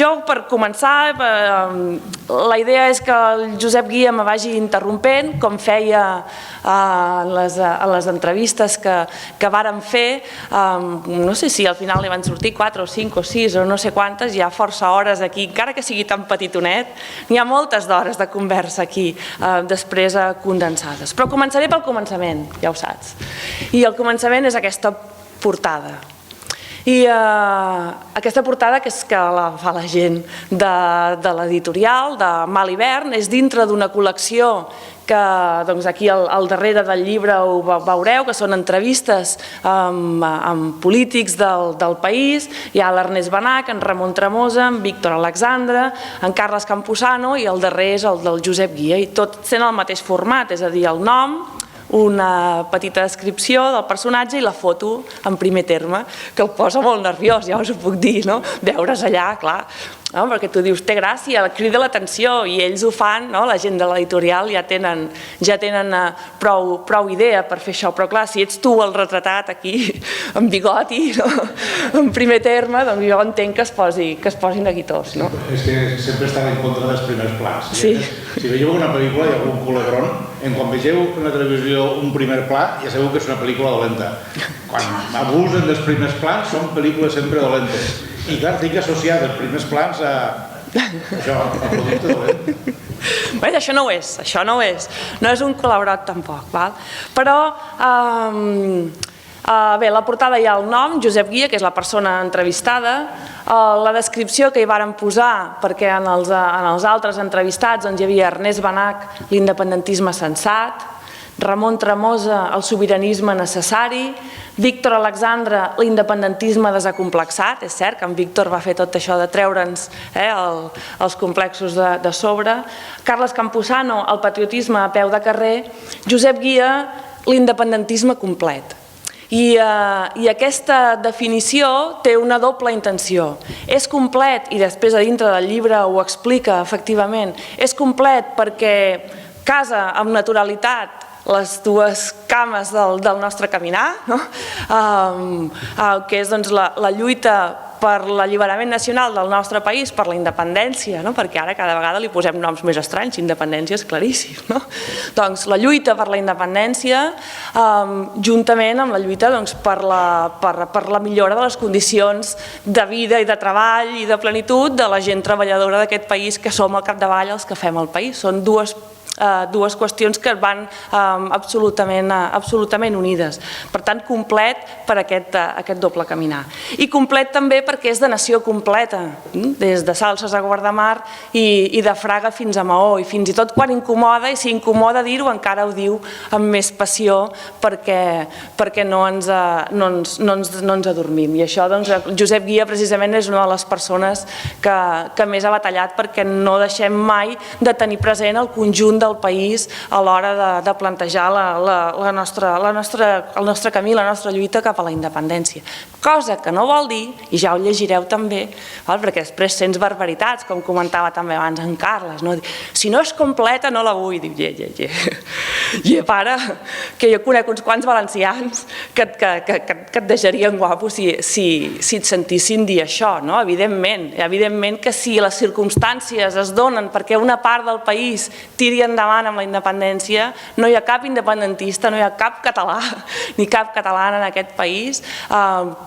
Jo, per començar, la idea és que el Josep Guia me vagi interrompent, com feia a les entrevistes que vàrem fer. No sé si al final li van sortir 4 o 5 o 6 o no sé quantes, hi ha força hores aquí, encara que sigui tan petitonet, n'hi ha moltes d'hores de conversa aquí, després condensades. Però començaré pel començament, ja ho saps. I el començament és aquesta portada. I aquesta portada, que és que la fa la gent de l'editorial, de Mal Hivern, és dintre d'una col·lecció que aquí al darrere del llibre ho veureu, que són entrevistes amb polítics del país. Hi ha l'Ernest Benach, en Ramon Tremosa, en Víctor Alexandre, en Carles Campuzano, i el darrer és el del Josep Guia, i tot sent el mateix format, és a dir, el nom, una petita descripció del personatge i la foto en primer terme, que el posa molt nerviós, ja us ho puc dir, no? Veure's allà, clar, perquè tu dius, té gràcia, crida l'atenció, i ells ho fan, la gent de l'editorial ja tenen prou idea per fer això, però clar, si ets tu el retratat aquí, amb bigoti, en primer terme, doncs jo entenc que es posin neguitós. És que sempre estava en contra dels primers plans. Si veieu una pel·lícula i algun culebron, quan vegeu una televisió un primer pla, ja sabeu que és una pel·lícula dolenta. Quan abusen dels primers plans, són pel·lícules sempre dolentes. I clar, tinc associat els primers plans a això, a producte dolent. Això no ho és, no és un col·laborat tampoc, però bé, a la portada hi ha el nom, Josep Guia, que és la persona entrevistada, la descripció que hi vàrem posar, perquè en els altres entrevistats hi havia Ernest Benach, l'independentisme sensat, Ramon Tremosa, el sobiranisme necessari, Víctor Alexandre, l'independentisme desacomplexat, és cert que en Víctor va fer tot això de treure'ns els complexos de sobre, Carles Campuzano, el patriotisme a peu de carrer, Josep Guia, l'independentisme complet. I aquesta definició té una doble intenció. És complet, i després a dintre del llibre ho explica efectivament, és complet perquè casa amb naturalitat les dues cames del nostre caminar, que és la lluita per l'alliberament nacional del nostre país, per la independència, perquè ara cada vegada li posem noms més estranys, independència és claríssim. Doncs la lluita per la independència, juntament amb la lluita per la millora de les condicions de vida i de treball i de plenitud de la gent treballadora d'aquest país, que som al capdavall els que fem el país. Són dues qüestions que van absolutament unides. Per tant, complet per aquest doble caminar. I complet també perquè és de nació completa, des de Salses a Guardamar i de Fraga fins a Maó, i fins i tot quan incomoda, i si incomoda dir-ho, encara ho diu amb més passió perquè no ens adormim. I això, Josep Guia precisament és una de les persones que més ha batallat perquè no deixem mai de tenir present el conjunt del país a l'hora de plantejar el nostre camí, la nostra lluita cap a la independència. Cosa que no vol dir, i ja ho llegireu també, perquè després sents barbaritats, com comentava també abans en Carles, si no és completa no la vull. Dic, pare, que jo conec uns quants valencians que et deixarien guapo si et sentissin dir això, evidentment que si les circumstàncies es donen perquè una part del país tiri endavant amb la independència, no hi ha cap independentista, no hi ha cap català ni cap catalana en aquest país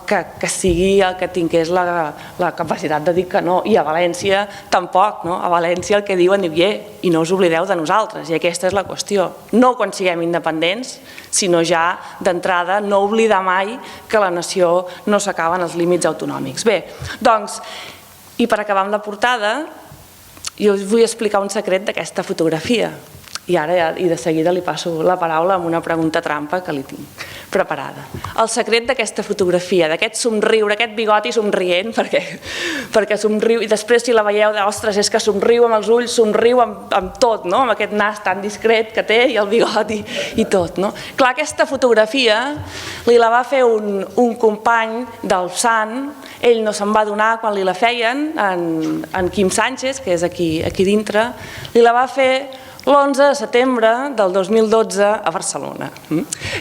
que sigui el que tingués la capacitat de dir que no. I a València tampoc, a València el que diuen, i no us oblideu de nosaltres, i aquesta és la qüestió. No quan siguem independents, sinó ja d'entrada no oblidar mai que la nació no s'acaba en els límits autonòmics. Bé, doncs, i per acabar amb la portada, jo us vull explicar un secret d'aquesta fotografia. I ara, i de seguida, li passo la paraula amb una pregunta trampa que li tinc preparada. El secret d'aquesta fotografia, d'aquest somriure, aquest bigoti somrient, perquè somriu, i després si la veieu, ostres, és que somriu amb els ulls, somriu amb tot, amb aquest nas tan discret que té i el bigoti i tot. Clar, aquesta fotografia li la va fer un company del Sant, ell no se'n va adonar quan li la feien, en Quim Sánchez, que és aquí dintre, li la va fer l'11 de setembre del 2012 a Barcelona.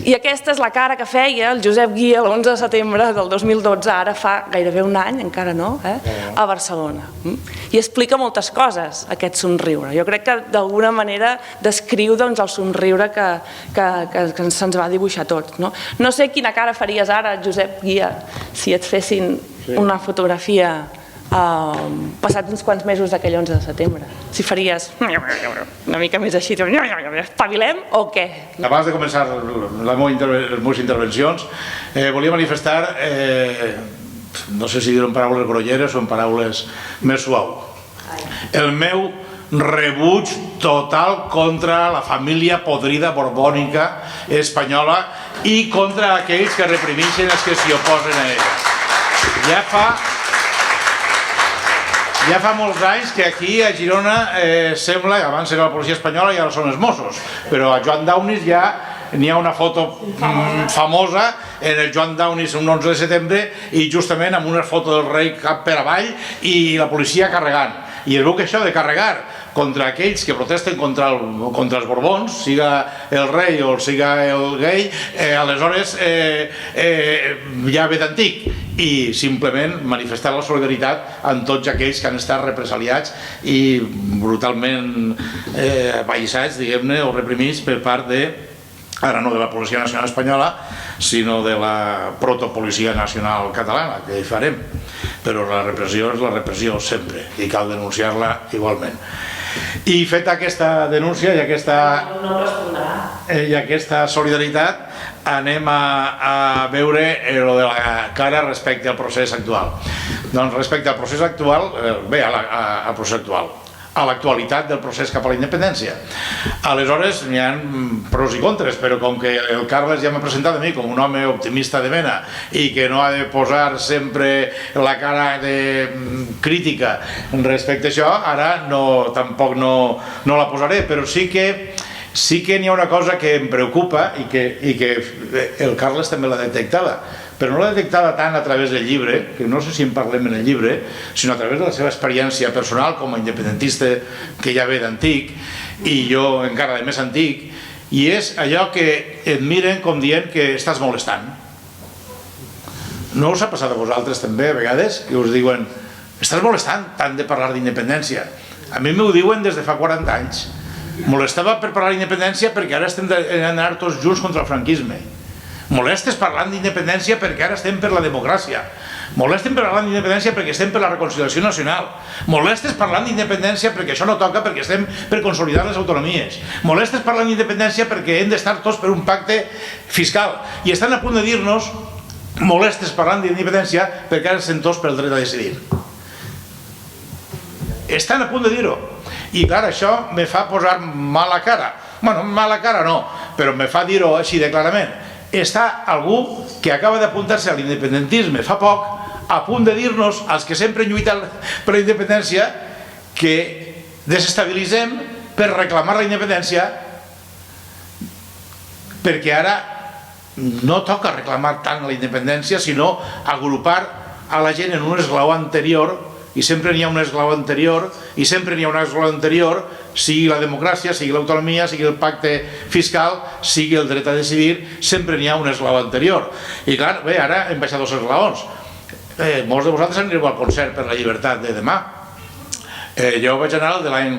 I aquesta és la cara que feia el Josep Guia l'11 de setembre del 2012, ara fa gairebé un any, encara no, a Barcelona. I explica moltes coses, aquest somriure. Jo crec que d'alguna manera descriu el somriure que se'ns va dibuixar tots. No sé quina cara faries ara, Josep Guia, si et fessin una fotografia passats uns quants mesos d'aquell 11 de setembre. Si faries una mica més així, espavilem o què? Abans de començar les meves intervencions, volia manifestar, no sé si dir en paraules grolleres o en paraules més suaus, el meu rebuig total contra la família podrida borbònica espanyola i contra aquells que reprimeixen els que s'hi oposen a ella. Ja fa molts anys que aquí a Girona sembla que abans era la policia espanyola i ara són els Mossos, però a Joan Downis ja n'hi ha una foto famosa en el Joan Downis un 11 de setembre i justament amb una foto del rei cap per avall i la policia carregant. I es veu que això de carregar contra aquells que protesten contra els Borbons, siga el rei o siga el gai, aleshores ja ve d'antic, i simplement manifestar la solidaritat amb tots aquells que han estat represaliats i brutalment apallissats, diguem-ne, o reprimits per part de, ara no de la Policia Nacional Espanyola, sinó de la protopolicia nacional catalana, que hi farem. Però la repressió és la repressió sempre i cal denunciar-la igualment. I feta aquesta denúncia i aquesta solidaritat, anem a veure el de la cara respecte al procés actual. Doncs respecte al procés actual, al procés actual, a l'actualitat del procés cap a la independència. Aleshores, n'hi ha pros i contres, però com que el Carles ja m'ha presentat a mi com un home optimista de mena i que no ha de posar sempre la cara de crítica respecte a això, ara tampoc no la posaré, però sí que n'hi ha una cosa que em preocupa i que el Carles també l'ha detectada, però no l'ha detectada tant a través del llibre, que no sé si en parlem en el llibre, sinó a través de la seva experiència personal com a independentista que ja ve d'antic, i jo encara de més antic, i és allò que et miren com dient que estàs molestant. No us ha passat a vosaltres també a vegades que us diuen estàs molestant tant de parlar d'independència? A mi m'ho diuen des de fa 40 anys. Molestava per parlar d'independència perquè ara estem anant tots junts contra el franquisme. Molestes parlant d'independència perquè ara estem per la democràcia. Molestes parlant d'independència perquè estem per la reconciliació nacional. Molestes parlant d'independència perquè això no toca, perquè estem per consolidar les autonomies. Molestes parlant d'independència perquè hem d'estar tots per un pacte fiscal. I estan a punt de dir-nos molestes parlant d'independència perquè ara estem tots pel dret a decidir. Estan a punt de dir-ho. I clar, això me fa posar mala cara. Bueno, mala cara no, però me fa dir-ho així de clarament. Està algú que acaba d'apuntar-se a l'independentisme fa poc a punt de dir-nos, als que sempre lluiten per la independència, que desestabilitzem per reclamar la independència perquè ara no toca reclamar tant la independència, sinó agrupar a la gent en un esglaó anterior, i sempre n'hi ha un esglaó anterior, i sempre n'hi ha un esglaó anterior, sigui la democràcia, sigui l'autonomia, sigui el pacte fiscal, sigui el dret a decidir, sempre n'hi ha un esglaó anterior. I clar, bé, ara hem baixat 2 esglaons. Molts de vosaltres anireu al concert per la llibertat de demà. Jo vaig anar al de l'any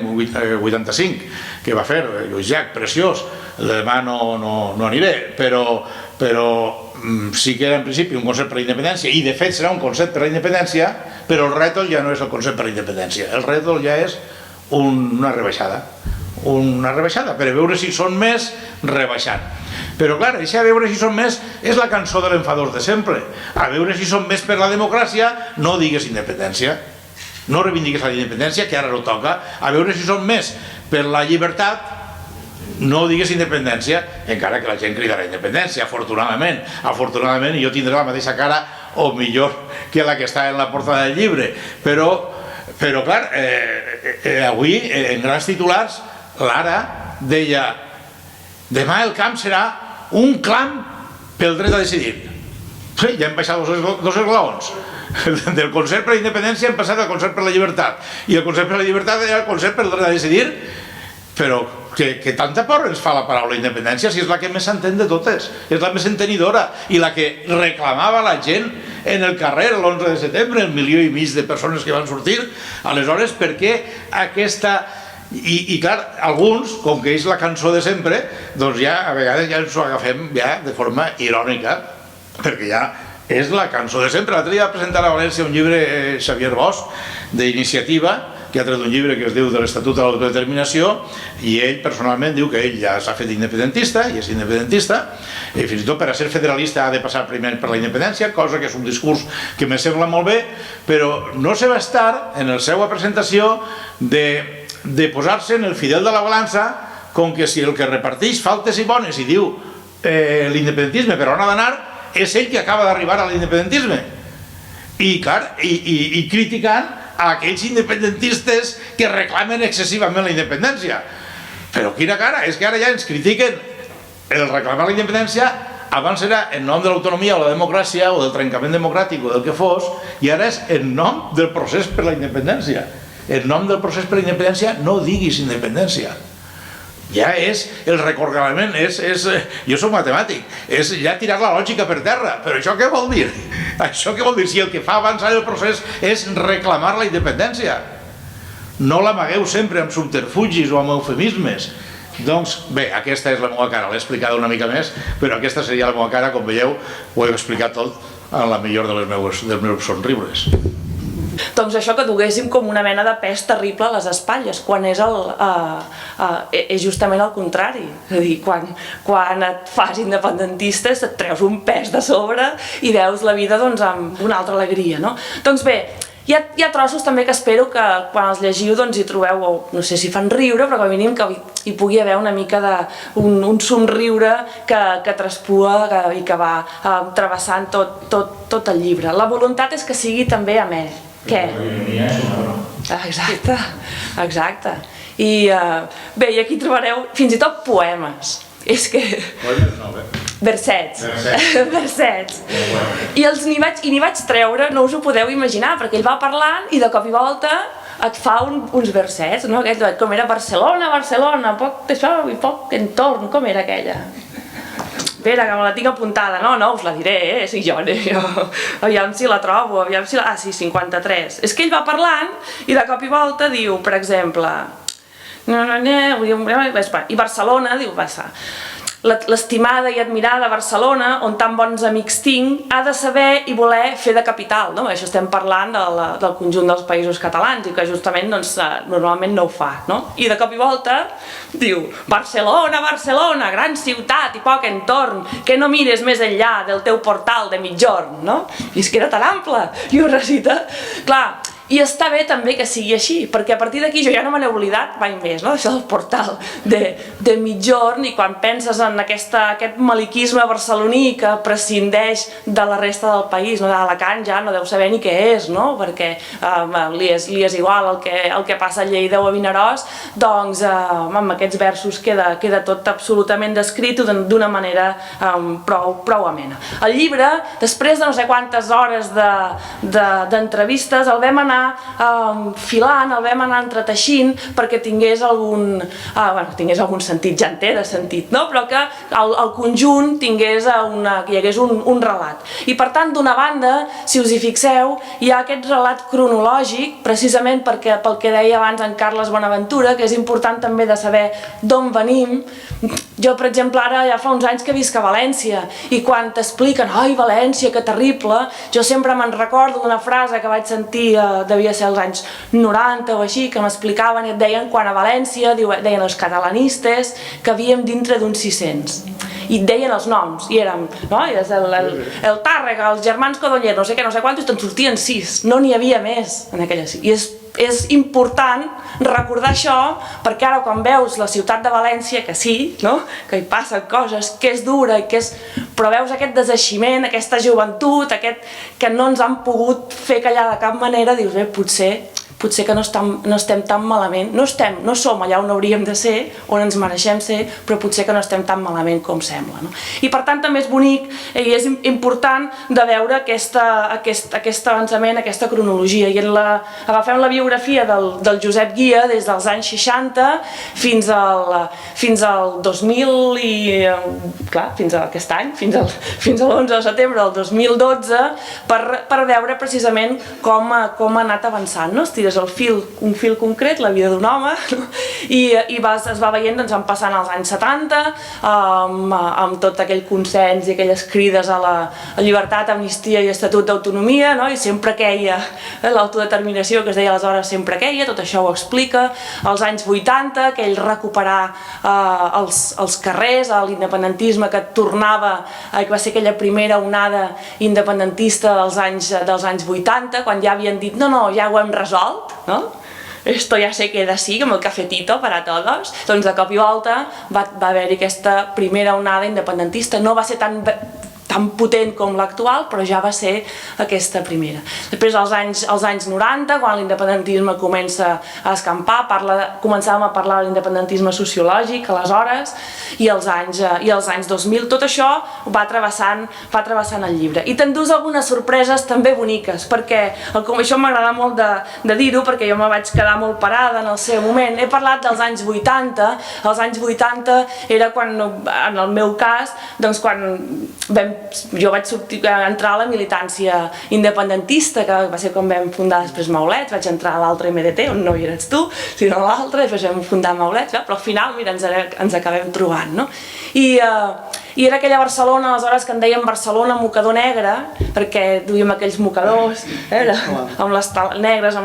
85, que va fer Lluís Llach, preciós. El de demà no aniré, però sí que era en principi un concert per la independència, i de fet serà un concert per la independència, però el rètol ja no és el concert per la independència, el rètol ja és una rebaixada, per veure si són més rebaixant. Però clar, això a veure si són més és la cançó de l'enfadós de sempre. A veure si són més per la democràcia, no digues independència, no reivindiques la independència, que ara no toca. A veure si són més per la llibertat, no digues independència, encara que la gent cridarà independència, afortunadament. Afortunadament jo tindré la mateixa cara o millor que la que està en la portada del llibre. Però clar, avui en grans titulars l'Ara deia demà el camp serà un clam pel dret a decidir. Ja hem baixat 2 esglaons. Del concert per la independència hem passat al concert per la llibertat. I el concert per la llibertat era el concert pel dret a decidir, però que tanta por ens fa la paraula independència si és la que més s'entén de totes, és la més entenidora i la que reclamava la gent en el carrer l'11 de setembre, el 1,5 milió de persones que van sortir. Aleshores, per què aquesta... I clar, alguns, com que és la cançó de sempre, doncs ja a vegades ja ens ho agafem ja de forma irònica, perquè ja és la cançó de sempre. L'altre dia va presentar a València un llibre Xavier Bosch d'Iniciativa, que ha tret un llibre que es diu de l'Estatut de l'Autodeterminació, i ell personalment diu que ell ja s'ha fet independentista i és independentista, i fins i tot per a ser federalista ha de passar primer per la independència, cosa que és un discurs que me sembla molt bé, però no se va estar en la seva presentació de posar-se en el fidel de la balança, com que si el que reparteix faltes i bones i diu l'independentisme per on ha d'anar és ell que acaba d'arribar a l'independentisme, i clar, i criticant a aquells independentistes que reclamen excessivament la independència. Però quina cara, és que ara ja ens critiquen el reclamar la independència. Abans era en nom de l'autonomia o la democràcia o del trencament democràtic o del que fos, i ara és en nom del procés per la independència. En nom del procés per la independència no diguis independència. Ja és el recorgalament, jo soc matemàtic, és ja tirar la lògica per terra. Però això què vol dir? Això què vol dir? Si el que fa avançar el procés és reclamar la independència. No l'amagueu sempre amb subterfugis o amb eufemismes. Doncs bé, aquesta és la meva cara, l'he explicada una mica més, però aquesta seria la meva cara, com veieu, ho he explicat tot en la millor dels meus somriures. Doncs això, que duguéssim com una mena de pes terrible a les espatlles, quan és justament el contrari. És a dir, quan et fas independentista et treus un pes de sobre i veus la vida amb una altra alegria, no? Doncs bé, hi ha trossos també que espero que quan els llegiu hi trobeu, no sé si fan riure, però com a mínim que hi pugui haver una mica d'un somriure que traspua i que va travessant tot el llibre. La voluntat és que sigui també amè. Què? Exacte. I bé, i aquí trobareu fins i tot poemes. És que... Poemes no, bé. Versets. I n'hi vaig treure, no us ho podeu imaginar, perquè ell va parlant i de cop i volta et fa uns versets, no? Com era Barcelona, poc d'això i poc entorn, com era aquella? Espera, que me la tinc apuntada. No, us la diré, sí, jo. Aviam si la trobo, Ah, sí, 53. És que ell va parlant i de cop i volta diu, per exemple... I Barcelona, diu, l'estimada i admirada Barcelona, on tan bons amics tinc, ha de saber i voler fer de capital. Això estem parlant del conjunt dels països catalans i que justament normalment no ho fa. I de cop i volta diu Barcelona, gran ciutat i poc entorn, que no mires més enllà del teu portal de migjorn. I és que era tan ample i ho recita. Clar, i està bé també que sigui així, perquè a partir d'aquí jo ja no me n'he oblidat mai més, això del portal de migjorn, i quan penses en aquest maliquisme barceloní que prescindeix de la resta del país, d'Alacant ja no deu saber ni què és, perquè li és igual el que passa a Lleida o a Vinaròs, doncs amb aquests versos queda tot absolutament descrit d'una manera prou amena. El llibre, després de no sé quantes hores d'entrevistes, el vam anar filant, el vam anar entreteixint perquè tingués algun sentit, ja en té de sentit, però que el conjunt que hi hagués un relat. I per tant, d'una banda, si us hi fixeu, hi ha aquest relat cronològic, precisament pel que deia abans en Carles Bonaventura, que és important també de saber d'on venim. Jo, per exemple, ara ja fa uns anys que visc a València, i quan t'expliquen, ai, València, que terrible, jo sempre me'n recordo d'una frase que vaig sentir, devia ser als anys 90 o així, que m'explicaven i et deien quan a València, deien els catalanistes, que havíem dintre d'uns 600. I et deien els noms, i érem el Tàrrega, els germans Codonyer, no sé què, no sé quantos, i te'n sortien 6, no n'hi havia més en aquella... I és important recordar això, perquè ara quan veus la ciutat de València, que sí, que hi passen coses, que és dura, però veus aquest deseiximent, aquesta joventut, que no ens han pogut fer callar de cap manera, dius, bé, potser potser que no estem tan malament, no som allà on hauríem de ser, on ens mereixem ser, però potser que no estem tan malament com sembla. I per tant també és bonic i és important de veure aquest avançament, aquesta cronologia. I agafem la biografia del Josep Guia des dels anys 60 fins al 2000 i, clar, fins a aquest any, fins a l'11 de setembre del 2012, per veure precisament com ha anat avançant. Es tires un fil concret, la vida d'un home, i es va veient, van passant els anys 70, amb tot aquell consens i aquelles crides a la llibertat, amnistia i estatut d'autonomia, i sempre queia l'autodeterminació que es deia aleshores, sempre queia, tot això ho explica. Als anys 80, aquell recuperar els carrers, l'independentisme que tornava, que va ser aquella primera onada independentista dels anys 80, quan ja havien dit no, ja ho hem resolt, esto ya se queda así, com el cafetito para todos. Doncs de cop i volta va haver-hi aquesta primera onada independentista. No va ser tan potent com l'actual, però ja va ser aquesta primera. Després, als anys 90, quan l'independentisme comença a escampar, començàvem a parlar de l'independentisme sociològic, aleshores, i als anys 2000, tot això va travessant el llibre. I t'endús algunes sorpreses també boniques, perquè això m'agrada molt de dir-ho, perquè jo me vaig quedar molt parada en el seu moment. He parlat dels anys 80, els anys 80 era quan, en el meu cas, doncs quan jo vaig entrar a la militància independentista, que va ser quan vam fundar després Maulets, vaig entrar a l'altre MDT, on no hi eres tu, sinó a l'altre, després vam fundar Maulets, però al final, mira, ens acabem trobant, no? I era aquella Barcelona, aleshores, que en dèiem Barcelona mocador negre, perquè duíem aquells mocadors negres amb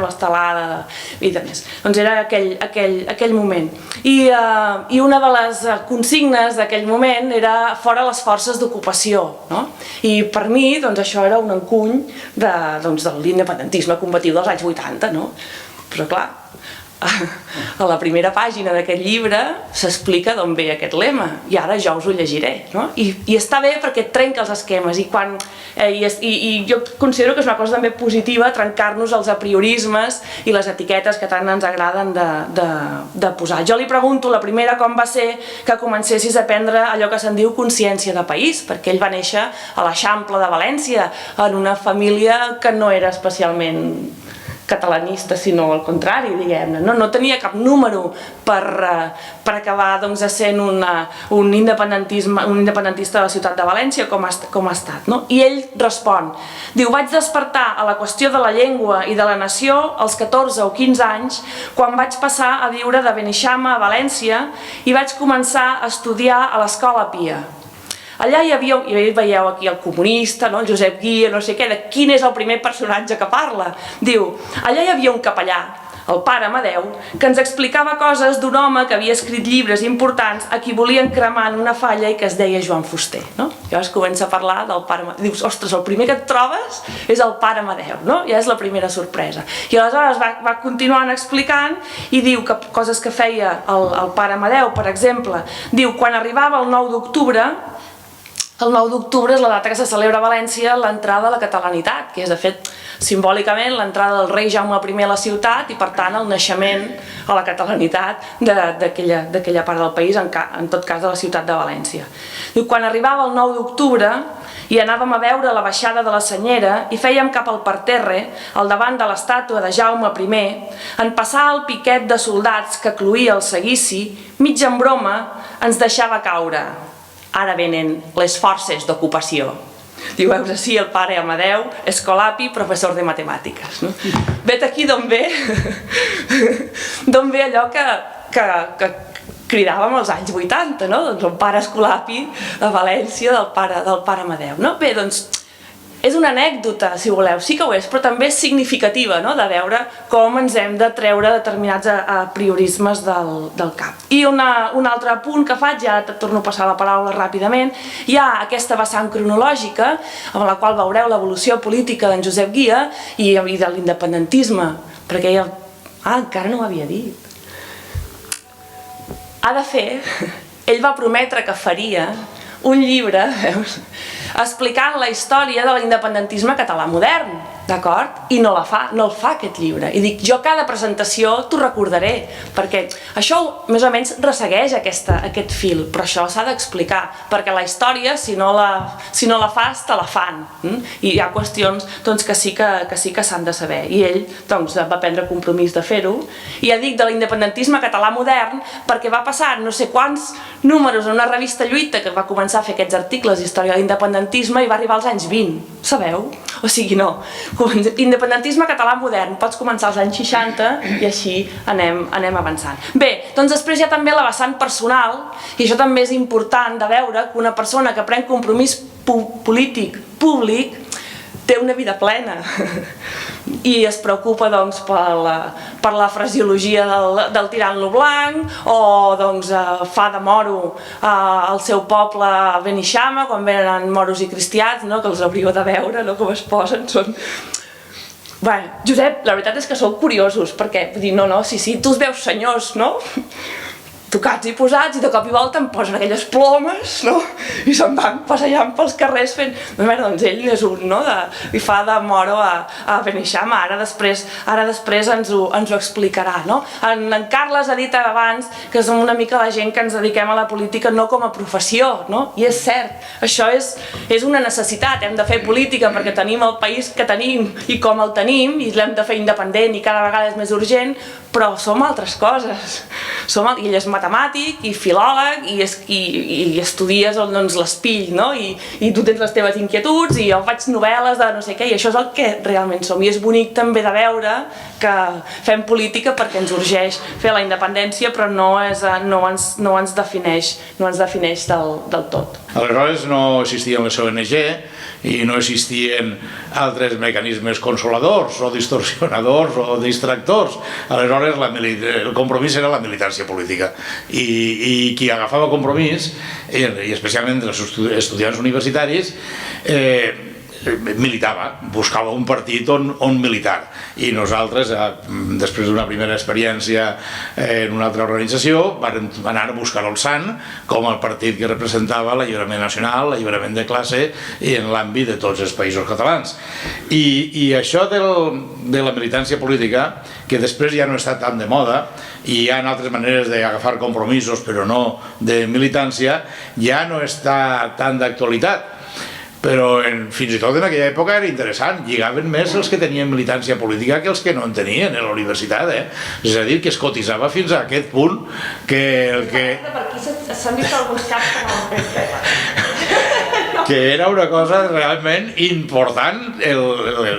l'estelada i de més. Doncs era aquell moment. I una de les consignes d'aquell moment era fora les forces d'ocupació. I per mi això era un encuny de l'independentisme combatiu dels anys 80. Però clar, a la primera pàgina d'aquest llibre s'explica d'on ve aquest lema, i ara jo us ho llegiré. I està bé perquè trenca els esquemes, i jo considero que és una cosa també positiva trencar-nos els apriorismes i les etiquetes que tant ens agraden de posar. Jo li pregunto la primera com va ser que comencessis a prendre allò que se'n diu consciència de país, perquè ell va néixer a l'Eixample de València, en una família que no era especialment catalanista, sinó al contrari, diguem-ne. No tenia cap número per acabar sent un independentista de la ciutat de València, com ha estat. I ell respon, diu, vaig despertar a la qüestió de la llengua i de la nació als 14 o 15 anys, quan vaig passar a viure de Beneixama a València i vaig començar a estudiar a l'Escola Pia. Allà hi havia, i veieu aquí el comunista, el Josep Guia, no sé què, de quin és el primer personatge que parla. Diu, allà hi havia un capellà, el pare Amadeu, que ens explicava coses d'un home que havia escrit llibres importants a qui volien cremar en una falla i que es deia Joan Fuster. Llavors comença a parlar del pare Amadeu. Dius, ostres, el primer que et trobes és el pare Amadeu, ja és la primera sorpresa. I aleshores va continuant explicant i diu que coses que feia el pare Amadeu, per exemple, diu, quan arribava el 9 d'octubre, el 9 d'octubre és la data que se celebra a València l'entrada a la catalanitat, que és, de fet, simbòlicament l'entrada del rei Jaume I a la ciutat i, per tant, el naixement a la catalanitat d'aquella part del país, en tot cas de la ciutat de València. Diu, quan arribava el 9 d'octubre i anàvem a veure la baixada de la Senyera i fèiem cap al parterre, al davant de l'estàtua de Jaume I, en passar el piquet de soldats que cloïa el seguici, mig en broma, ens deixava caure. Ara venen les forces d'ocupació. Diu, veus així el pare Amadeu, escolapi, professor de matemàtiques. Vet aquí d'on ve allò que cridàvem als anys 80, doncs el pare Escolapi a València del pare Amadeu. Bé, doncs és una anècdota, si voleu, sí que ho és, però també és significativa, de veure com ens hem de treure determinats apriorismes del cap. I un altre punt que faig, ja et torno a passar la paraula ràpidament, hi ha aquesta vessant cronològica, amb la qual veureu l'evolució política d'en Josep Guia i de l'independentisme, perquè ell... encara no ho havia dit. Ha de fer, ell va prometre que faria un llibre, veus, explicant la història de l'independentisme català modern. d'acord? I no el fa aquest llibre. I dic, jo cada presentació t'ho recordaré, perquè això més o menys ressegueix aquest fil, però això s'ha d'explicar, perquè la història, si no la fas, te la fan. I hi ha qüestions que sí que s'han de saber. I ell va prendre compromís de fer-ho. I ja dic de l'independentisme català modern, perquè va passar no sé quants números en una revista Lluita que va començar a fer aquests articles d'història de l'independentisme i va arribar als anys 20, sabeu? O sigui, no. Independentisme català modern, pots començar als anys 60 i així anem avançant. Bé, doncs després hi ha també la vessant personal, i això també és important de veure que una persona que pren compromís polític públic té una vida plena i es preocupa per la frasiologia del tirant-lo blanc o fa de moro al seu poble a Beneixama quan venen moros i cristians, que els hauríeu de veure com es posen. Bé, Josep, la veritat és que sou curiosos perquè, sí, tu els veus senyors, no? Tocats i posats, i de cop i volta em posen aquelles plomes, no? I se'n van passejant pels carrers fent... Doncs ell és un, no? I fa de moro a Beneixama, ara després ens ho explicarà, no? En Carles ha dit abans que som una mica la gent que ens dediquem a la política no com a professió, no? I és cert, això és una necessitat, hem de fer política perquè tenim el país que tenim i com el tenim, i l'hem de fer independent i cada vegada és més urgent, però som altres coses. I ell és matemàtic i filòleg i estudies l'espill, no? I tu tens les teves inquietuds i jo faig novel·les de no sé què, i això és el que realment som. I és bonic també de veure que fem política perquè ens urgeix fer la independència, però no ens defineix del tot. Aleshores no existien les ONG i no existien altres mecanismes consoladors o distorsionadors o distractors. Aleshores el compromís era la militància política i qui agafava compromís, i especialment els estudiants universitaris, militava, buscava un partit on militar, i nosaltres, després d'una primera experiència en una altra organització, vam anar a buscar el SAN com el partit que representava l'alliberament nacional, l'alliberament de classe i en l'àmbit de tots els països catalans. I això de la militància política, que després ja no està tan de moda i hi ha altres maneres d'agafar compromisos però no de militància, ja no està tan d'actualitat. Però fins i tot en aquella època era interessant, lligaven més els que tenien militància política que els que no en tenien a la universitat, és a dir, que es cotitzava fins a aquest punt que... Per aquí s'han vist alguns caps que era una cosa realment important,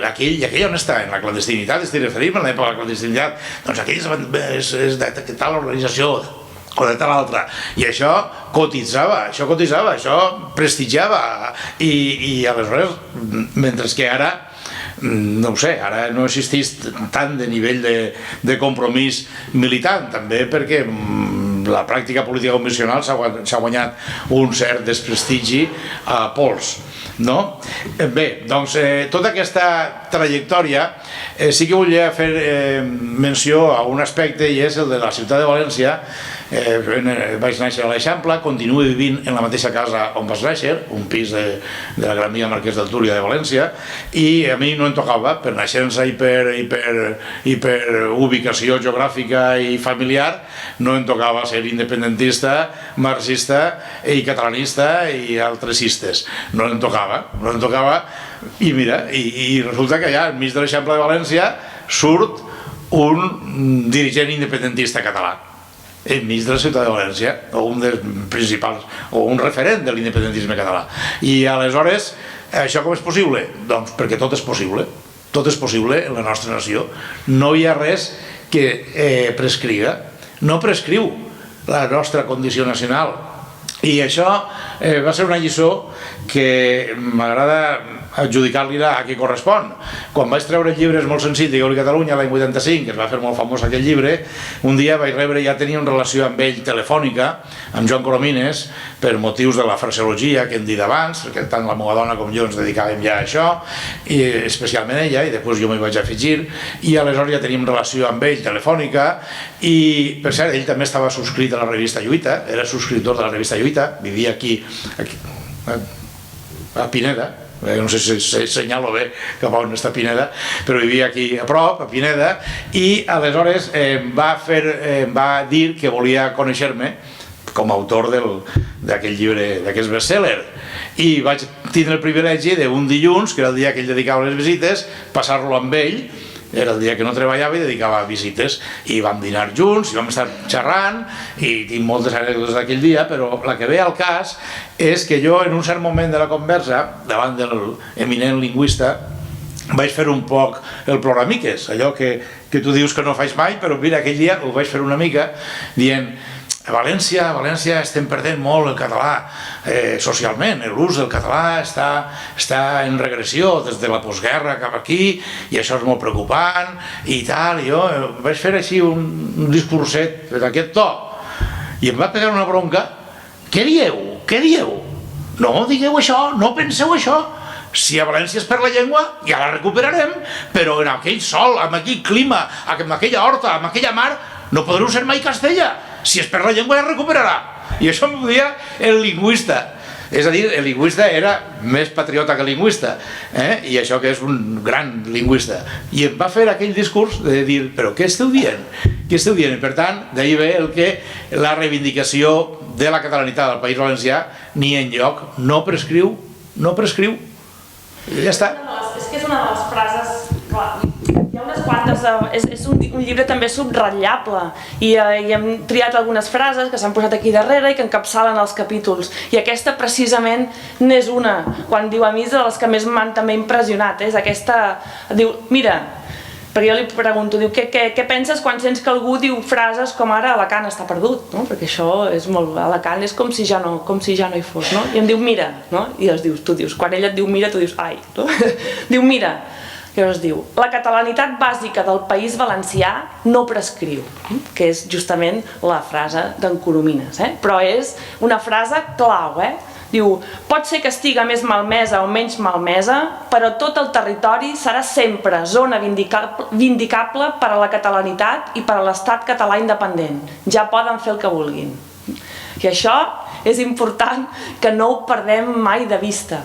aquell on està, en la clandestinitat, estic referint a l'època de la clandestinitat, doncs aquell és de tal organització o de tal altra, i això cotitzava, això prestigiava, i aleshores, mentre que ara, no ho sé, ara no existeix tant de nivell de compromís militant, també perquè la pràctica política convencional s'ha guanyat un cert desprestigi a pols, no? Bé, doncs tota aquesta trajectòria sí que volia fer menció a un aspecte, i és el de la ciutat de València. Vaig néixer a l'Eixample, continuo vivint en la mateixa casa on vaig néixer, un pis de la Gran Via Marquès del Túria de València, i a mi no em tocava, per naixença i per ubicació geogràfica i familiar, no em tocava ser independentista, marxista i catalanista i altressistes. No em tocava, i mira, i resulta que allà enmig de l'Eixample de València surt un dirigent independentista català enmig de la ciutat de València, o un dels principals, o un referent de l'independentisme català. I aleshores, això com és possible? Doncs perquè tot és possible en la nostra nació. No hi ha res que prescriga, no prescriu la nostra condició nacional. I això va ser una lliçó que m'agrada adjudicar-li-la a qui correspon. Quan vaig treure llibres molt senzills de Oli Catalunya l'any 85, que es va fer molt famós aquell llibre, un dia vaig rebre, ja tenia una relació amb ell telefònica, amb Joan Coromines, per motius de la fraseologia que hem dit abans, perquè tant la meva dona com jo ens dedicàvem ja a això, i especialment ella, i després jo m'hi vaig afegir, i aleshores ja teníem relació amb ell telefònica, i per cert, ell també estava subscrit a la revista Lluita, era subscriptor de la revista Lluita, vivia aquí a Pineda, no sé si senyalo bé cap a on està Pineda, però vivia aquí a prop, a Pineda, i aleshores va dir que volia conèixer-me com a autor d'aquell llibre, d'aquest bestseller, i vaig tindre el privilegi d'un dilluns, que era el dia que ell dedicava les visites, passar-lo amb ell. Era el dia que no treballava i dedicava a visites, i vam dinar junts i vam estar xerrant, i tinc moltes anècdotes d'aquell dia, però la que ve al cas és que jo en un cert moment de la conversa, davant de l'eminent lingüista, vaig fer un poc el ploramiques, allò que tu dius que no faig mai, però mira, aquell dia ho vaig fer una mica dient: a València estem perdent molt el català socialment, l'ús del català està en regressió des de la postguerra cap aquí, i això és molt preocupant i tal. I jo vaig fer així un discurset d'aquest to i em va pegar una bronca. Què dieu? Què dieu? No digueu això, no penseu això. Si a València és per la llengua, ja la recuperarem, però en aquell sol, amb aquell clima, amb aquella horta, amb aquella mar, no podreu ser mai Castella. Si és per la llengua ja recuperarà. I això m'ho dia el lingüista. És a dir, el lingüista era més patriota que el lingüista, i això que és un gran lingüista. I em va fer aquell discurs de dir: però què esteu dient? Què esteu dient? I per tant, d'ahir ve el que la reivindicació de la catalanitat del País Valencià ni enlloc no prescriu. No prescriu. I ja està. És que és una de les frases... Hi ha unes quantes... És un llibre també subratllable, i hem triat algunes frases que s'han posat aquí darrere i que encapçalen els capítols, i aquesta precisament n'és una, quan diu: a mi és de les que més m'han també impressionat, és aquesta... Diu, mira, perquè jo li pregunto, diu, què penses quan sents que algú diu frases com ara Alacant està perdut, no? Perquè això és molt... Alacant és com si ja no hi fos, no? I em diu mira, no? I tu dius, quan ella et diu mira, tu dius ai, no? Diu mira, que es diu: la catalanitat bàsica del País Valencià no prescriu, que és justament la frase d'en Coromines, però és una frase clau, Diu: pot ser que estiga més malmesa o menys malmesa, però tot el territori serà sempre zona vindicable per a la catalanitat i per a l'estat català independent. Ja poden fer el que vulguin. I això és important que no ho perdem mai de vista,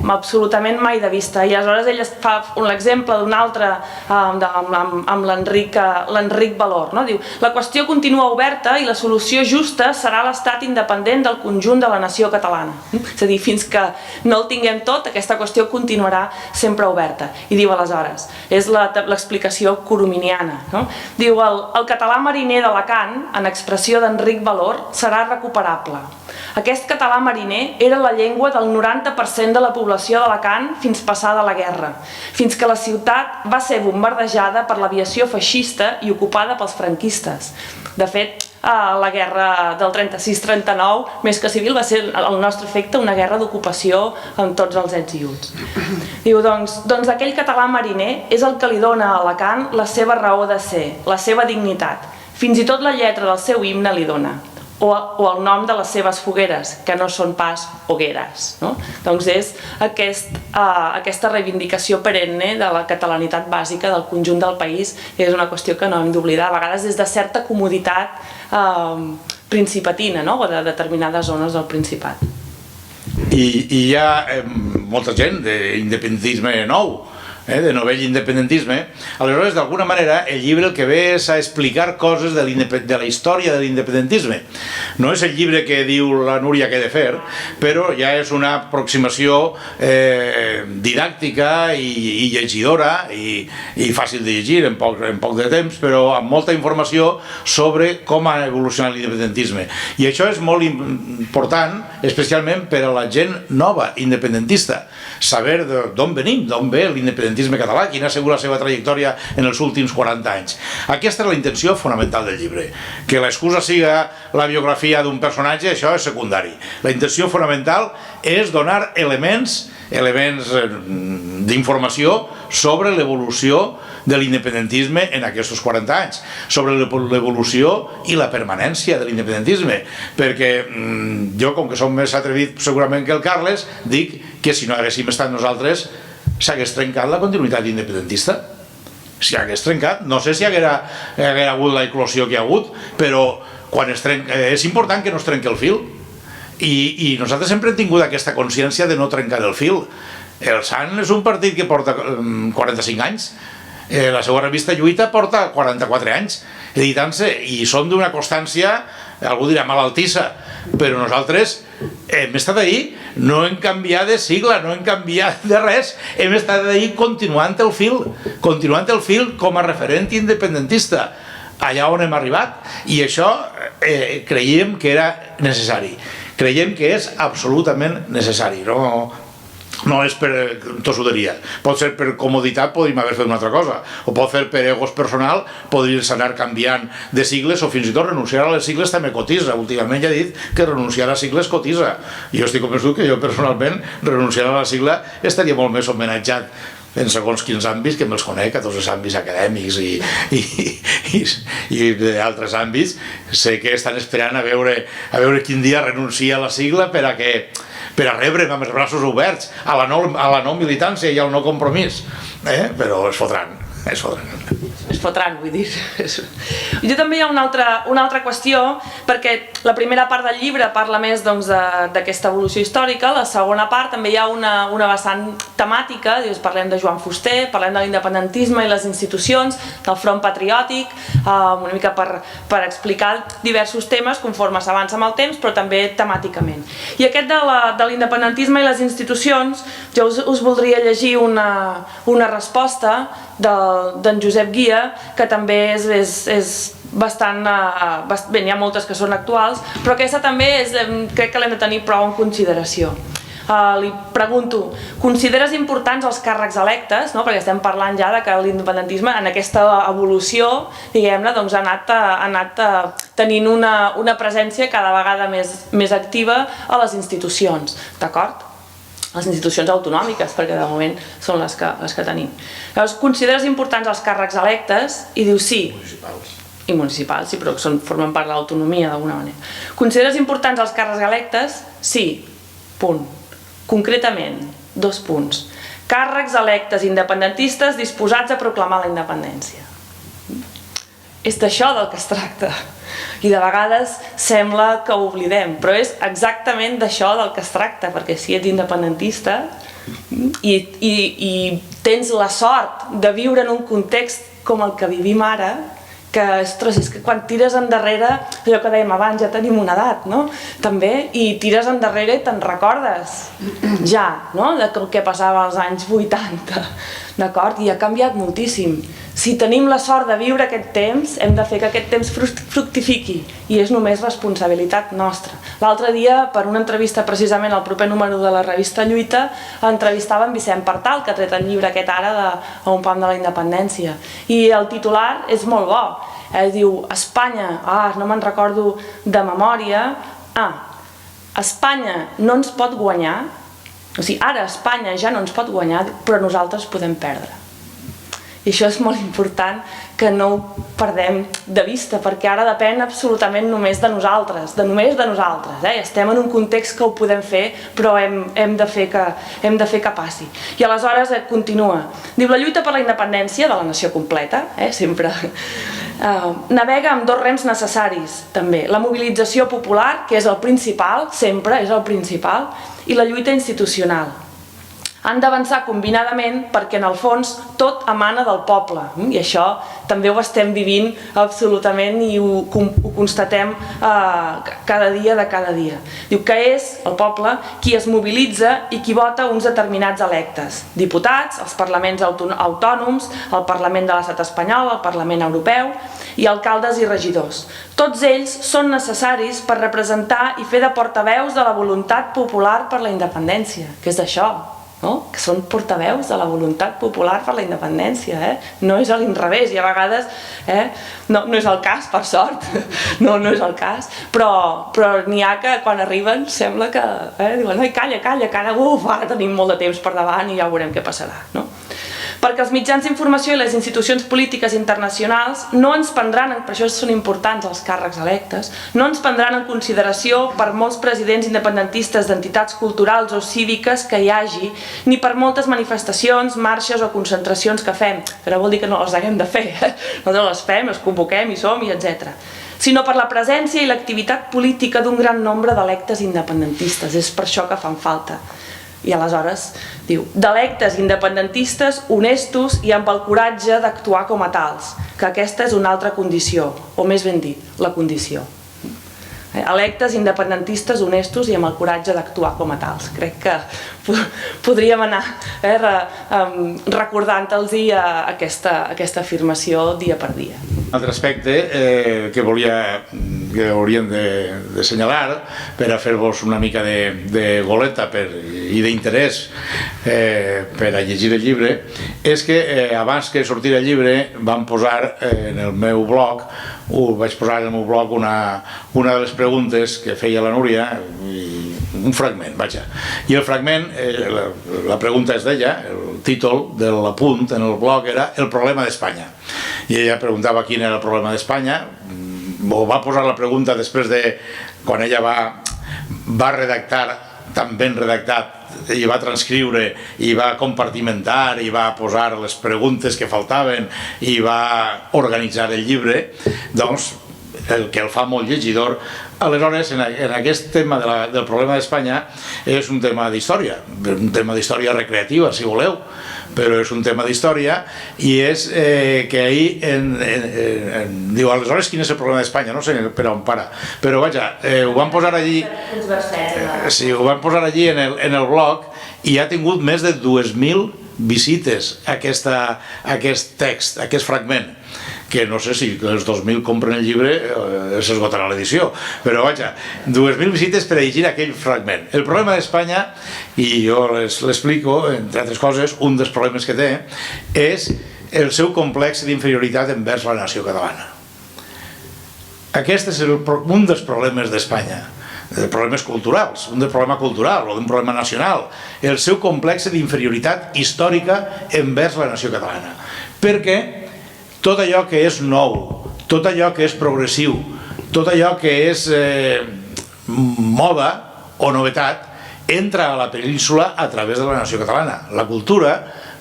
absolutament mai de vista. I aleshores ell fa l'exemple d'un altre amb l'Enric Valor. Diu: la qüestió continua oberta i la solució justa serà l'estat independent del conjunt de la nació catalana. És a dir, fins que no el tinguem tot, aquesta qüestió continuarà sempre oberta. I diu aleshores, és l'explicació corominiana. Diu: el català mariner d'Alacant, en expressió d'Enric Valor, serà recuperable. Aquest català mariner era la llengua del 90% de la població d'Alacant fins passada la guerra, fins que la ciutat va ser bombardejada per l'aviació feixista i ocupada pels franquistes. De fet, la guerra del 36-39, més que civil, va ser al nostre efecte una guerra d'ocupació amb tots els ets i uts. Diu, doncs aquell català mariner és el que li dona a Alacant la seva raó de ser, la seva dignitat. Fins i tot la lletra del seu himne li dona. O el nom de les seves fogueres, que no són pas hogueres. Doncs és aquesta reivindicació perenne de la catalanitat bàsica del conjunt del país, i és una qüestió que no hem d'oblidar, a vegades des de certa comoditat principatina, o de determinades zones del Principat. I hi ha molta gent d'independentisme nou, de novell independentisme. Aleshores, d'alguna manera, el llibre el que ve és a explicar coses de la història de l'independentisme. No és el llibre que diu la Núria que he de fer, però ja és una aproximació didàctica i llegidora i fàcil de llegir en poc de temps, però amb molta informació sobre com ha evolucionat l'independentisme. I això és molt important, especialment per a la gent nova, independentista, saber d'on venim, d'on ve l'independentisme català, quina ha sigut la seva trajectòria en els últims 40 anys. Aquesta és la intenció fonamental del llibre. Que l'excusa siga la biografia d'un personatge, això és secundari. La intenció fonamental és donar elements d'informació sobre l'evolució de l'independentisme en aquests 40 anys, sobre l'evolució i la permanència de l'independentisme, perquè jo, com que som més atrevit segurament que el Carles, dic que si no haguéssim estat nosaltres s'hagués trencat la continuïtat independentista. Si hagués trencat, no sé si haguera hagut la eclosió que hi ha hagut, però és important que no es trenqui el fil. I nosaltres sempre hem tingut aquesta consciència de no trencar el fil. El Sant és un partit que porta 45 anys. La seva revista Lluita porta 44 anys editant-se i són d'una constància, algú dirà malaltissa, però nosaltres hem estat ahí, no hem canviat de sigla, no hem canviat de res, hem estat ahí continuant el fil com a referent independentista allà on hem arribat, i això creiem que era necessari, creiem que és absolutament necessari, no és per tossuderia, pot ser per comoditat, podríem haver fet una altra cosa, o pot ser per egos personal, podríem anar canviant de sigles, o fins i tot renunciar a les sigles també cotitza. Últimament ja he dit que renunciar a sigles cotitza, i jo estic convençut que jo personalment renunciar a la sigla estaria molt més homenatjat en segons quins àmbits, que me'ls conec, a tots els àmbits acadèmics i d'altres àmbits. Sé que estan esperant a veure quin dia renuncia a la sigla per a rebre'm amb els braços oberts a la no militància i al no compromís, però es fotran. Es fotran, vull dir. Jo també hi ha una altra qüestió, perquè la primera part del llibre parla més d'aquesta evolució històrica, la segona part també hi ha una vessant temàtica, parlem de Joan Fuster, parlem de l'independentisme i les institucions, del front patriòtic, una mica per explicar diversos temes conforme s'avança amb el temps, però també temàticament. I aquest de l'independentisme i les institucions, jo us voldria llegir una resposta d'en Josep Guia, que també és bastant... Bé, n'hi ha moltes que són actuals, però aquesta també crec que l'hem de tenir prou en consideració. Li pregunto, consideres importants els càrrecs electes, perquè estem parlant ja que l'independentisme en aquesta evolució, diguem-ne, ha anat tenint una presència cada vegada més activa a les institucions, d'acord? Les institucions autonòmiques, perquè de moment són les que tenim. Llavors, consideres importants els càrrecs electes? I diu sí. Municipals. I municipals, sí, però formen part de l'autonomia d'alguna manera. Consideres importants els càrrecs electes? Sí. Punt. Concretament, 2 punts. Càrrecs electes independentistes disposats a proclamar la independència. És d'això del que es tracta. I de vegades sembla que ho oblidem, però és exactament d'això del que es tracta, perquè si ets independentista i tens la sort de viure en un context com el que vivim ara, que, ostres, és que quan tires endarrere, allò que dèiem abans, ja tenim una edat, no? També, i tires endarrere i te'n recordes ja, no? Del que passava als anys 80, d'acord? I ha canviat moltíssim. Si tenim la sort de viure aquest temps, hem de fer que aquest temps fructifiqui, i és només responsabilitat nostra. L'altre dia, per una entrevista precisament al proper número de la revista Lluita, entrevistava en Vicent Partal, que ha tret el llibre aquest ara de A un pam de la independència. I el titular és molt bo. Diu, Espanya, no me'n recordo de memòria, Espanya no ens pot guanyar, o sigui, ara Espanya ja no ens pot guanyar, però nosaltres podem perdre. I això és molt important que no ho perdem de vista, perquè ara depèn absolutament només de nosaltres, Estem en un context que ho podem fer, però hem de fer que passi. I aleshores continua. Diu, la lluita per la independència de la nació completa, sempre, navega amb 2 rems necessaris, també. La mobilització popular, que és el principal, sempre és el principal, i la lluita institucional. Han d'avançar combinadament perquè en el fons tot emana del poble, i això també ho estem vivint absolutament i ho constatem cada dia. Diu que és el poble qui es mobilitza i qui vota uns determinats electes, diputats, els parlaments autònoms, el Parlament de l'Estat espanyol, el Parlament europeu i alcaldes i regidors. Tots ells són necessaris per representar i fer de portaveus de la voluntat popular per la independència, que és d'això, que són portaveus de la voluntat popular per la independència, no és a l'inrevés, i a vegades no és el cas, per sort, no és el cas, però n'hi ha que quan arriben sembla que diuen, calla, que ara tenim molt de temps per davant i ja veurem què passarà, no? Perquè els mitjans d'informació i les institucions polítiques internacionals no ens prendran, per això són importants els càrrecs electes, no ens prendran en consideració per molts presidents independentistes d'entitats culturals o cíviques que hi hagi, ni per moltes manifestacions, marxes o concentracions que fem, que no vol dir que no les haguem de fer, nosaltres les fem, les convoquem, hi som, etc. Sinó per la presència i l'activitat política d'un gran nombre d'electes independentistes, és per això que fan falta. I aleshores diu, d'electes independentistes honestos i amb el coratge d'actuar com a tals, que aquesta és una altra condició, o més ben dit, la condició. Electes independentistes honestos i amb el coratge d'actuar com a tals. Crec que podríem anar recordant-los aquesta afirmació dia per dia. Un altre aspecte que hauríem d'assenyalar per a fer-vos una mica de goleta i d'interès per a llegir el llibre és que abans que sortira el llibre vam posar en el meu blog una de les preguntes que feia la Núria, un fragment, vaja. I el fragment, la pregunta es deia, el títol de l'apunt en el blog era El problema d'Espanya. I ella preguntava quin era el problema d'Espanya, o va posar la pregunta després de quan ella va redactar tan ben redactat i va transcriure i va compartimentar i va posar les preguntes que faltaven i va organitzar el llibre, doncs el que el fa molt llegidor. Aleshores, en aquest tema del problema d'Espanya és un tema d'història, un tema d'història recreativa, si voleu, però és un tema d'història i és que ahir diu, aleshores, quin és el problema d'Espanya? No sé per on para, però vaja, ho van posar allí, sí, ho van posar allí en el blog i ha tingut més de 2.000 visites aquest text, aquest fragment, que no sé si els 2.000 compren el llibre s'esgotarà l'edició, però vaja, 2.000 visites per a llegir aquell fragment. El problema d'Espanya, i jo l'explico, entre altres coses, un dels problemes que té és el seu complex d'inferioritat envers la nació catalana. Aquest és un dels problemes d'Espanya, de problemes culturals, un problema cultural o un problema nacional, el seu complex d'inferioritat històrica envers la nació catalana. Perquè tot allò que és nou, tot allò que és progressiu, tot allò que és moda o novetat, entra a la península a través de la nació catalana. La cultura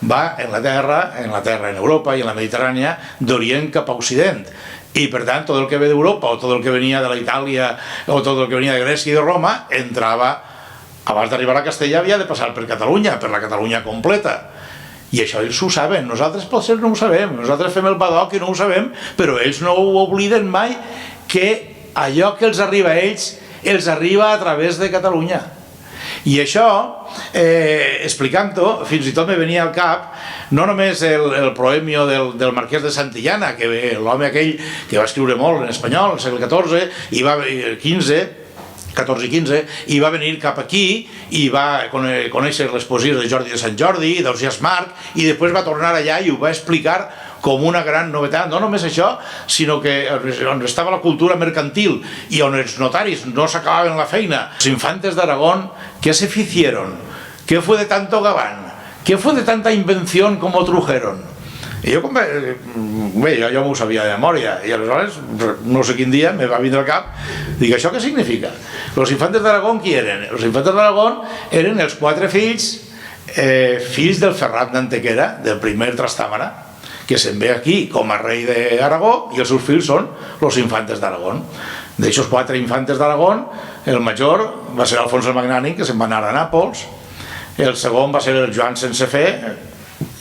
va en la terra, en Europa i en la Mediterrània, d'Orient cap a Occident. I per tant, tot el que ve d'Europa o tot el que venia de l'Itàlia o tot el que venia de Grècia i de Roma entrava, abans d'arribar a Castella havia de passar per Catalunya, per la Catalunya completa. I això ells ho saben, nosaltres potser no ho sabem, nosaltres fem el badoc i no ho sabem, però ells no ho obliden mai, que allò que els arriba a ells, els arriba a través de Catalunya. I això, explicant-ho, fins i tot me venia al cap, no només el proemio del marquès de Santillana, que l'home aquell que va escriure molt en espanyol, al segle XIV, i va 14 i 15, i va venir cap aquí i va conèixer les poesies de Jordi de Sant Jordi, d'Ausiàs Marc, i després va tornar allà i ho va explicar com una gran novetat. No només això, sinó que on estava la cultura mercantil i on els notaris no s'acabaven la feina. Los infantes de Aragón, ¿qué se hicieron? ¿Qué fue de tanto gabán? ¿Qué fue de tanta invención como trujeron? I jo m'ho sabia de memòria i aleshores, no sé quin dia me va vindre al cap, dic, això què significa? Los infantes d'Aragón qui eren? Los infantes d'Aragón eren els 4 fills del Ferrat d'Antequera, del primer Trastàmara, que se'n ve aquí com a rei d'Aragó i els seus fills són los infantes d'Aragón. D'aixòs 4 infantes d'Aragón, el major va ser Alfons el Magnànim, que se'n va anar a Nàpols, el segon va ser el Joan sense fe.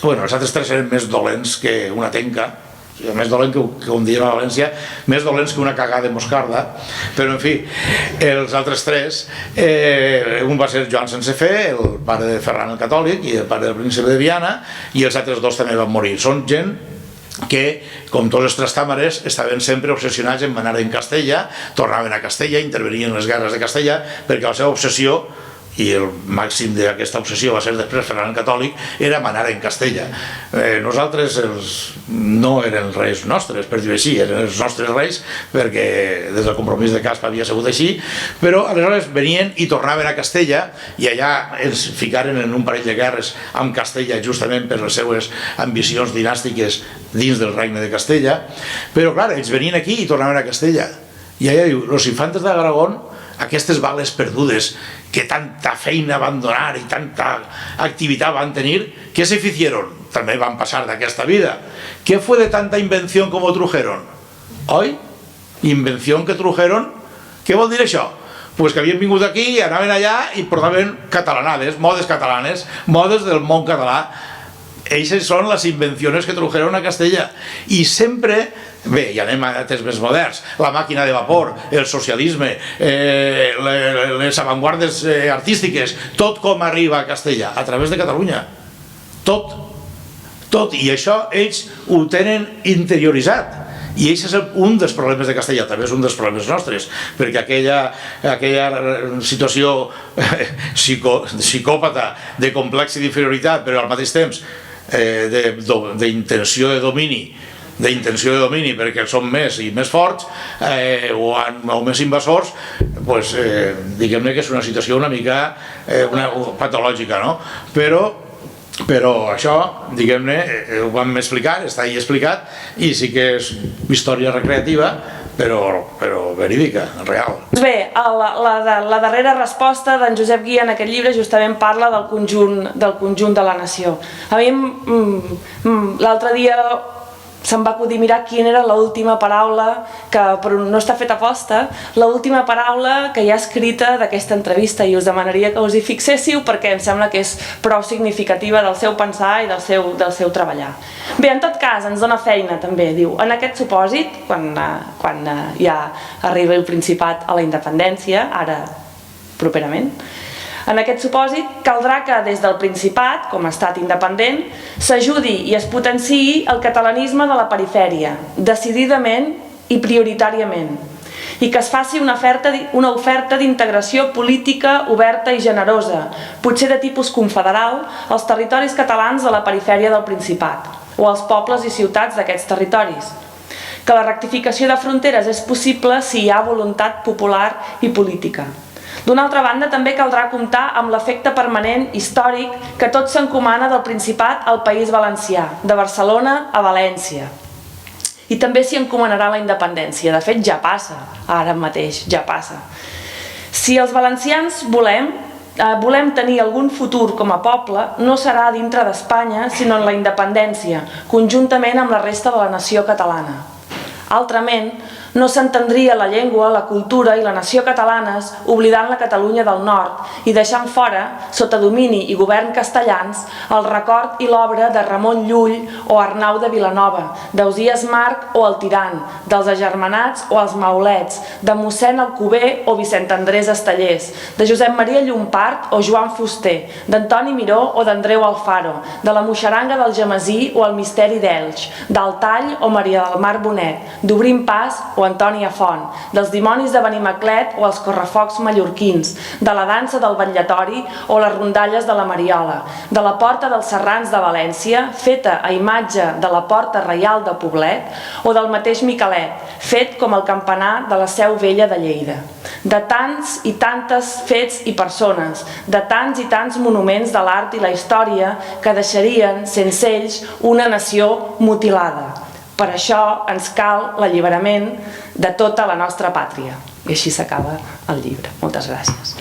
Bueno, els altres 3 eren més dolents que una tenca, més dolent que un dia a València, més dolents que una cagada de moscarda, però en fi, els altres 3, un va ser Joan sense fe, el pare de Ferran el Catòlic i el pare del príncep de Viana, i els altres 2 també van morir. Són gent que, com tots els trastàmares, estaven sempre obsessionats en manar en Castella, tornaven a Castella, intervenien en les guerres de Castella, perquè la seva obsessió, i el màxim d'aquesta obsessió va ser després Ferran el Catòlic, era manar en Castella. Nosaltres no eren reis nostres, per dir-ho així, eren els nostres reis, perquè des del compromís de Caspa havia sigut així, però aleshores venien i tornaven a Castella i allà ens ficaren en un parell de guerres amb Castella justament per les seues ambicions dinàstiques dins del regne de Castella, però clar, ells venien aquí i tornaven a Castella. I allà diu, los infantes d'Aragón, aquestes bales perdudes que tanta feina van donar i tanta activitat van tenir, ¿qué se hicieron? També van passar d'aquesta vida. ¿Qué fue de tanta invención como trujeron? ¿Oi? Invención que trujeron? Què vol dir això? que havien vingut aquí i anaven allà i portaven catalanades, modes catalanes, modes del món català. Eixes són les invencions que trujeron a Castella. I sempre, bé, ja anem a temps més moderns, la màquina de vapor, el socialisme, les avantguardes artístiques, tot com arriba a Castella, a través de Catalunya. Tot. I això ells ho tenen interioritzat. I això és un dels problemes de Castella, també és un dels problemes nostres, perquè aquella situació psicòpata de complex i d'inferioritat, però al mateix temps d'intenció de domini, perquè són més i més forts o més invasors, diguem-ne que és una situació una mica patològica, no? Però això, diguem-ne, ho vam explicar, està ahí explicat, i sí que és història recreativa, però verídica, real. Bé, la darrera resposta d'en Josep Guia en aquest llibre justament parla del conjunt de la nació. A mi l'altre dia se'm va acudir mirar quina era l'última paraula, però no està feta aposta, l'última paraula que hi ha escrita d'aquesta entrevista, i us demanaria que us hi fixéssiu perquè em sembla que és prou significativa del seu pensar i del seu treballar. Bé, en tot cas, ens dona feina també, diu, en aquest supòsit, quan ja arriba el Principat a la independència, ara properament, en aquest supòsit, caldrà que des del Principat, com a estat independent, s'ajudi i es potenciï el catalanisme de la perifèria, decididament i prioritàriament, i que es faci una oferta d'integració política oberta i generosa, potser de tipus confederal, als territoris catalans de la perifèria del Principat, o als pobles i ciutats d'aquests territoris. Que la rectificació de fronteres és possible si hi ha voluntat popular i política. D'una altra banda, també caldrà comptar amb l'efecte permanent històric que tot s'encomana del Principat al País Valencià, de Barcelona a València. I també s'hi encomanarà la independència. De fet, ja passa, ara mateix, ja passa. Si els valencians volem tenir algun futur com a poble, no serà dintre d'Espanya, sinó en la independència, conjuntament amb la resta de la nació catalana. Altrament, no s'entendria la llengua, la cultura i la nació catalanes oblidant la Catalunya del Nord i deixant fora, sota domini i govern castellans, el record i l'obra de Ramon Llull o Arnau de Vilanova, d'Ausiàs March o el Tirant, dels Agermanats o els Maulets, de mossèn Alcover o Vicent Andrés Estellers, de Josep Maria Llompart o Joan Fuster, d'Antoni Miró o d'Andreu Alfaro, de la Moixeranga del Gemesí o el Misteri d'Elx, d'Altall o Maria del Mar Bonet, d'Obrim Pas o Antònia Font, dels Dimonis de Benimaclet o els Correfocs mallorquins, de la dansa del Batllatori o les rondalles de la Mariola, de la Porta dels Serrans de València, feta a imatge de la Porta Reial de Poblet, o del mateix Miquelet, fet com el campanar de la Seu Vella de Lleida. De tants i tantes fets i persones, de tants i tants monuments de l'art i la història que deixarien, sense ells, una nació mutilada. Per això ens cal l'alliberament de tota la nostra pàtria. I així s'acaba el llibre. Moltes gràcies.